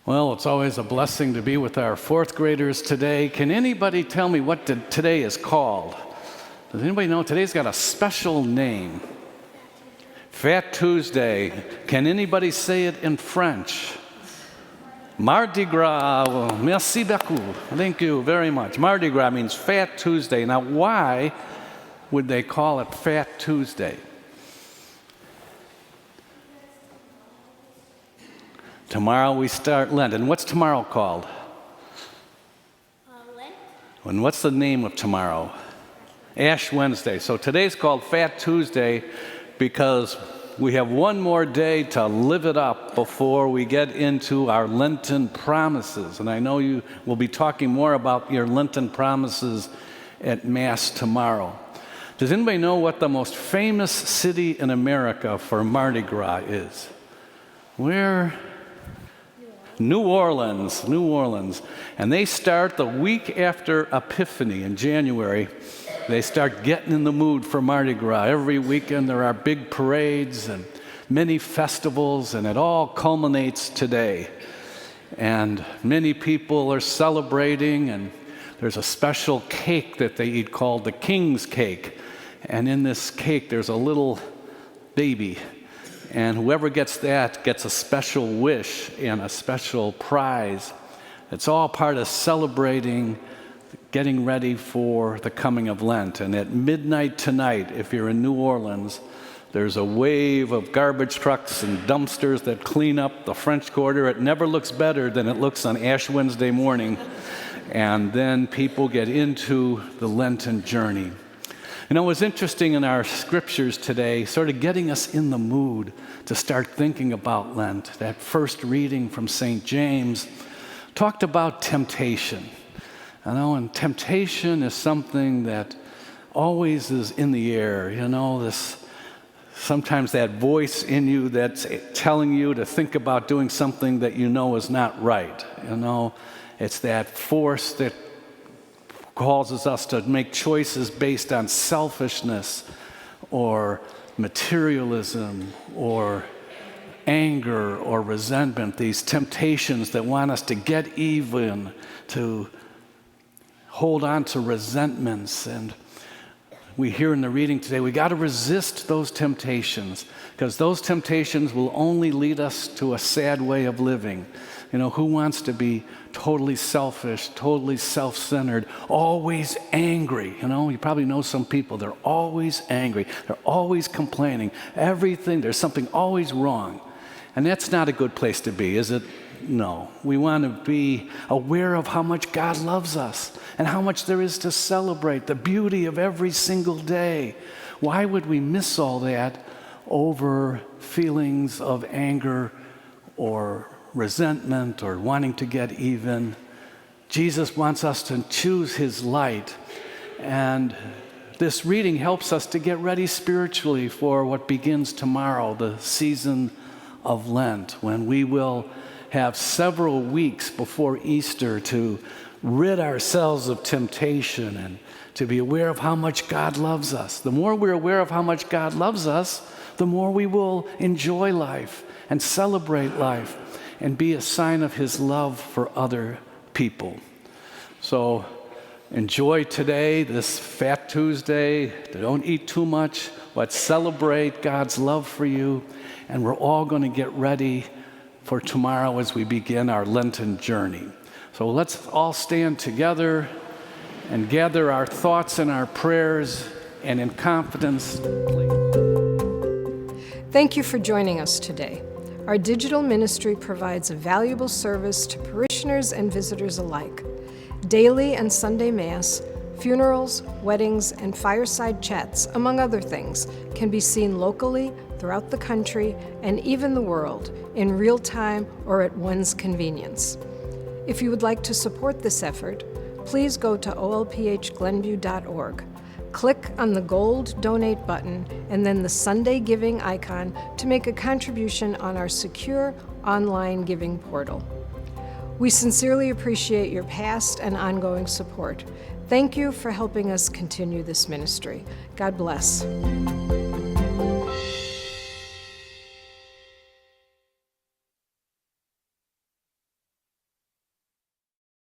Well, it's always a blessing to be with our fourth graders today. Can anybody tell me what today is called? Does anybody know? Today's got a special name. Fat Tuesday. Can anybody say it in French? Mardi Gras. Well, merci beaucoup. Thank you very much. Mardi Gras means Fat Tuesday. Now, why would they call it Fat Tuesday? Tomorrow we start Lent. And what's tomorrow called? Lent. And what's the name of tomorrow? Ash Wednesday. So today's called Fat Tuesday because we have one more day to live it up before we get into our Lenten promises. And I know you will be talking more about your Lenten promises at Mass tomorrow. Does anybody know what the most famous city in America for Mardi Gras is? Where? New Orleans. And they start the week after Epiphany in January. They start getting in the mood for Mardi Gras. Every weekend there are big parades and many festivals, and it all culminates today. And many people are celebrating, and there's a special cake that they eat called the King's Cake. And in this cake there's a little baby. And whoever gets that gets a special wish and a special prize. It's all part of celebrating, getting ready for the coming of Lent. And at midnight tonight, if you're in New Orleans, there's a wave of garbage trucks and dumpsters that clean up the French Quarter. It never looks better than it looks on Ash Wednesday morning. And then people get into the Lenten journey. You know, it was interesting in our scriptures today, sort of getting us in the mood to start thinking about Lent. That first reading from St. James talked about temptation. You know, and temptation is something that always is in the air. You know, sometimes that voice in you that's telling you to think about doing something that you know is not right. You know, it's that force that causes us to make choices based on selfishness or materialism or anger or resentment, these temptations that want us to get even, to hold on to resentments. And we hear in the reading today, we got to resist those temptations, because those temptations will only lead us to a sad way of living. You know, who wants to be totally selfish, totally self-centered, always angry? You know, you probably know some people, they're always angry. They're always complaining. Everything, there's something always wrong. And that's not a good place to be, is it? No. We want to be aware of how much God loves us and how much there is to celebrate, the beauty of every single day. Why would we miss all that over feelings of anger or resentment or wanting to get even? Jesus wants us to choose his light, and this reading helps us to get ready spiritually for what begins tomorrow, the season of Lent, when we will have several weeks before Easter to rid ourselves of temptation and to be aware of how much God loves us. The more we're aware of how much God loves us, the more we will enjoy life and celebrate life and be a sign of his love for other people. So enjoy today, this Fat Tuesday. Don't eat too much, but celebrate God's love for you. And we're all going to get ready for tomorrow as we begin our Lenten journey. So let's all stand together and gather our thoughts and our prayers, and in confidence. Thank you for joining us today. Our digital ministry provides a valuable service to parishioners and visitors alike. Daily and Sunday Mass, funerals, weddings, and fireside chats, among other things, can be seen locally, throughout the country, and even the world, in real time or at one's convenience. If you would like to support this effort, please go to olphglenview.org. Click on the gold donate button and then the Sunday giving icon to make a contribution on our secure online giving portal. We sincerely appreciate your past and ongoing support. Thank you for helping us continue this ministry. God bless.